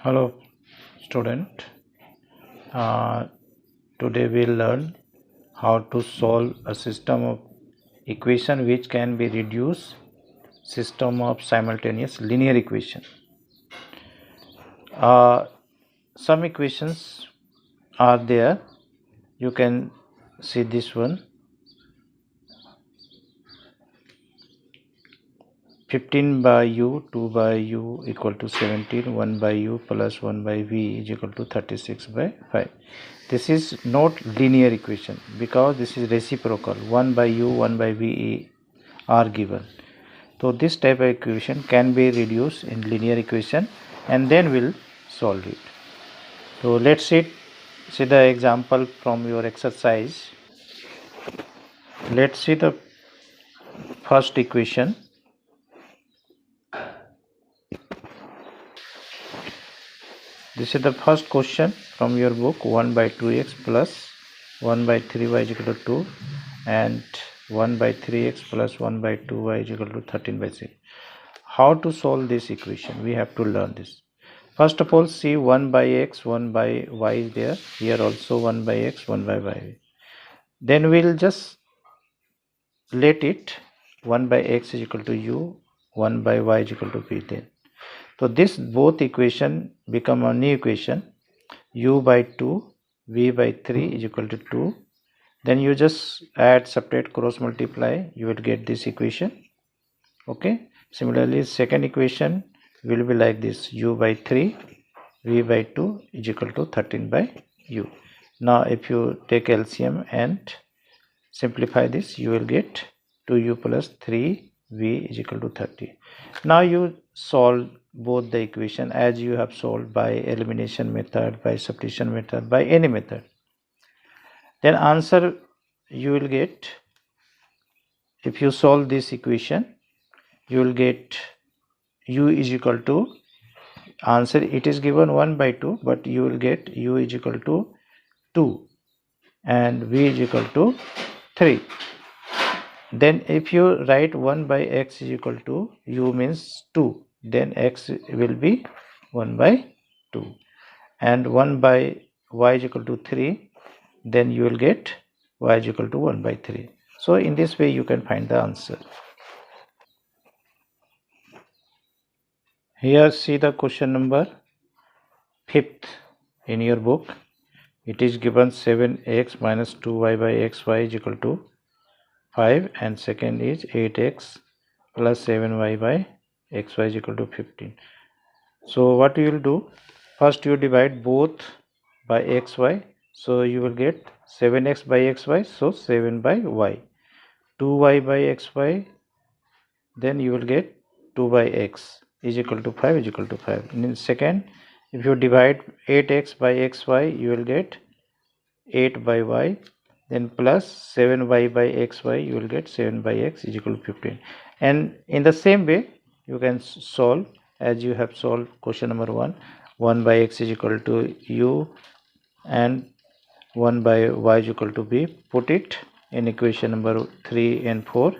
Hello, student. Uh, Today we'll learn how to solve a system of equation which can be reduced system of simultaneous linear equation. Some equations are there. You can see this one. 15 by u, 2 by u equal to 17, 1 by u plus 1 by v is equal to 36 by 5. This is not linear equation because this is reciprocal. 1 by u, 1 by v are given. So this type of equation can be reduced in linear equation and then we'll solve it. So let's see the example from your exercise. Let's see the first equation. This is the first question from your book. 1 by 2x plus 1 by 3y is equal to 2 and 1 by 3x plus 1 by 2y is equal to 13 by 6. How to solve this equation? We have to learn this. First of all, see 1 by x, 1 by y is there. Here also 1 by x, 1 by y. Then we'll just let it 1 by x is equal to u, 1 by y is equal to p then. So this both equation become a new equation. U by 2, v by 3 is equal to 2. Then you just add, subtract, cross multiply. You will get this equation. Okay. Similarly, second equation will be like this. U by 3, v by 2 is equal to 13 by u. Now if you take LCM and simplify this, you will get 2u plus 3v is equal to 30. Now you solve both the equation as you have solved by elimination method, by substitution method, by any method. Then answer you will get, if you solve this equation, you will get u is equal to, answer it is given 1 by 2, but you will get u is equal to 2 and v is equal to 3. Then if you write 1 by x is equal to u means 2, then x will be 1 by 2 and 1 by y is equal to 3, then you will get y is equal to 1 by 3. So in this way you can find the answer. Here see the question number 5th in your book. It is given 7x minus 2y by xy is equal to 5 and second is 8x plus 7y by xy is equal to 15. So what you will do, first you divide both by xy, so you will get 7x by xy, so 7 by y, 2y by xy, then you will get 2 by x is equal to 5 is equal to 5. And in second, if you divide 8x by xy, you will get 8 by y, then plus 7y by xy, you will get 7 by x is equal to 15. And in the same way you can solve as you have solved question number 1. 1 by x is equal to u and 1 by y is equal to b. Put it in equation number 3 and 4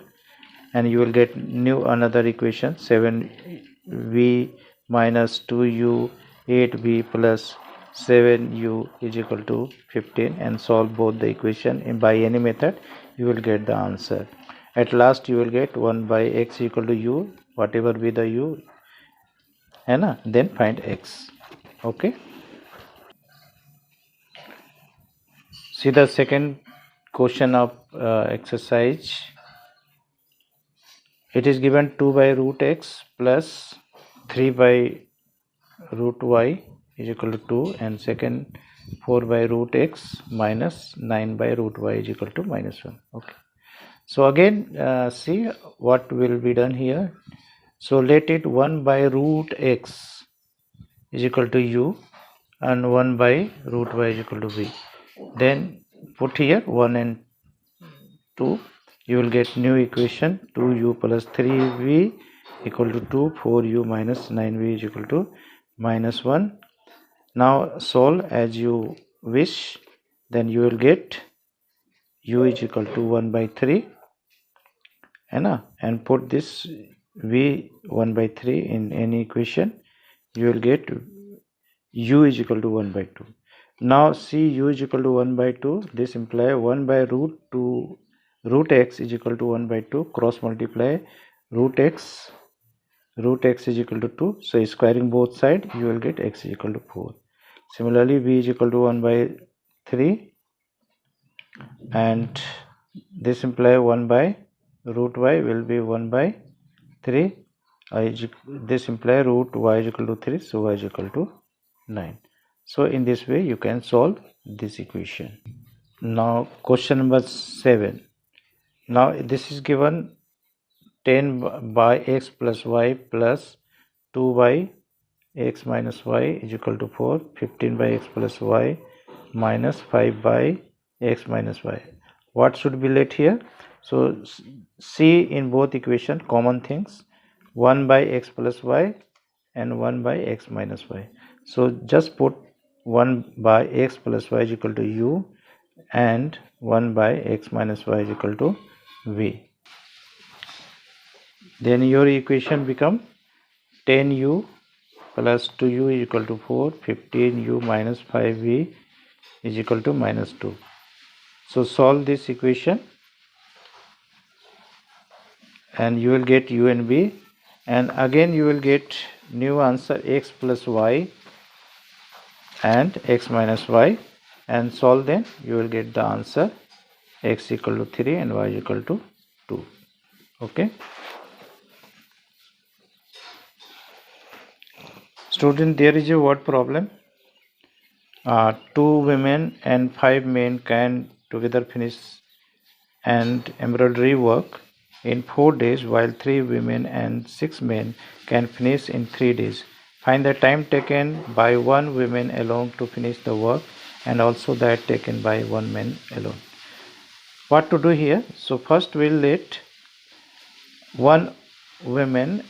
and you will get new another equation 7v minus 2u 8v plus 7u is equal to 15 and solve both the equation and by any method you will get the answer. At last you will get 1 by x equal to u, whatever be the u, and then find x. Okay. See the second question of exercise. It is given 2 by root x plus 3 by root y is equal to 2 and second 4 by root x minus 9 by root y is equal to minus 1. Okay. So again see what will be done here. So let it 1 by root x is equal to u and 1 by root y is equal to v. Then put here 1 and 2. You will get new equation 2u plus 3v equal to 2, 4u minus 9v is equal to minus 1. Now solve as you wish, then you will get u is equal to 1 by 3 and put this v 1 by 3 in any equation. You will get u is equal to 1 by 2. Now see u is equal to 1 by 2. This implies 1 by root x is equal to 1 by 2. Cross multiply root x. Root x is equal to 2. So squaring both sides, you will get x is equal to 4. Similarly, v is equal to 1 by 3. And this implies 1 by root y will be 1 by 3. This implies root y is equal to 3. So y is equal to 9. So in this way you can solve this equation. Now question number 7. Now this is given 10 by x plus y plus 2 by x minus y is equal to 4. 15 by x plus y minus 5 by x minus y. What should be let here? So see in both equation common things, 1 by x plus y and 1 by x minus y. So just put 1 by x plus y is equal to u and 1 by x minus y is equal to v. Then your equation become 10u plus 2u is equal to 4, 15u minus 5v is equal to minus 2. So solve this equation and you will get u and v, and again you will get new answer x plus y and x minus y, and solve them you will get the answer x equal to 3 and y equal to 2. Okay student, there is a word problem. 2 women and 5 men can together finish and embroidery work in 4 days, while 3 women and 6 men can finish in 3 days. Find the time taken by 1 woman alone to finish the work and also that taken by 1 man alone. What to do here? So first we'll let 1 woman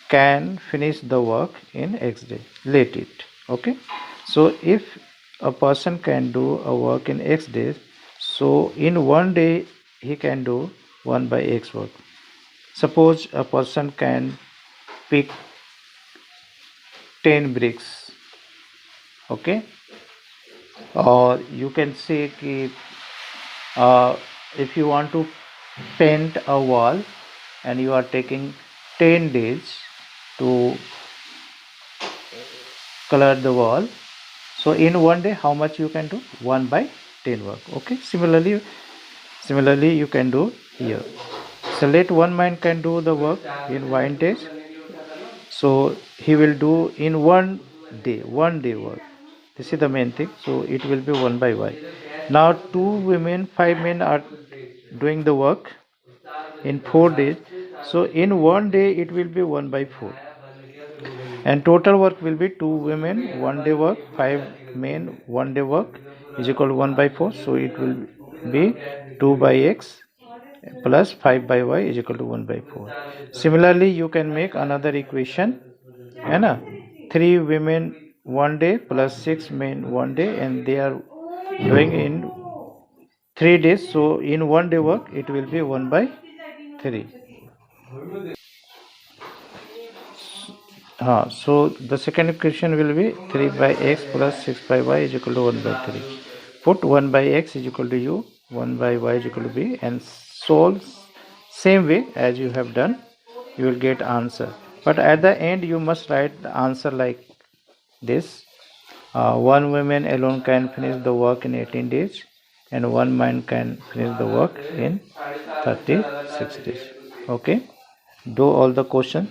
can finish the work in x day. Let it. Okay. So if a person can do a work in x days, so in 1 day he can do 1 by x work. Suppose a person can pick 10 bricks. Okay. Or you can say if you want to paint a wall and you are taking 10 days to color the wall, so in 1 day how much you can do? 1 by 10 work. Okay, similarly you can do here. So let 1 man can do the work in 1 day, so he will do in 1 day work. This is the main thing, so it will be 1 by y. Now 2 women 5 men are doing the work in 4 days, so in 1 day it will be 1 by 4, and total work will be 2 women 1 day work, 5 men 1 day work is equal to 1 by 4. So it will be 2 by x plus 5 by y is equal to 1 by 4. Similarly you can make another equation, है ना, 3 women 1 day plus 6 men 1 day, and they are doing in 3 days, so in 1 day work it will be 1 by 3. So the second equation will be 3 by x plus 6 by y is equal to 1 by 3. Put 1 by x is equal to u, 1 by y is equal to b, and solve same way as you have done. You will get answer, but at the end you must write the answer like this. 1 woman alone can finish the work in 18 days and 1 man can finish the work in 36 days. Okay, do all the question.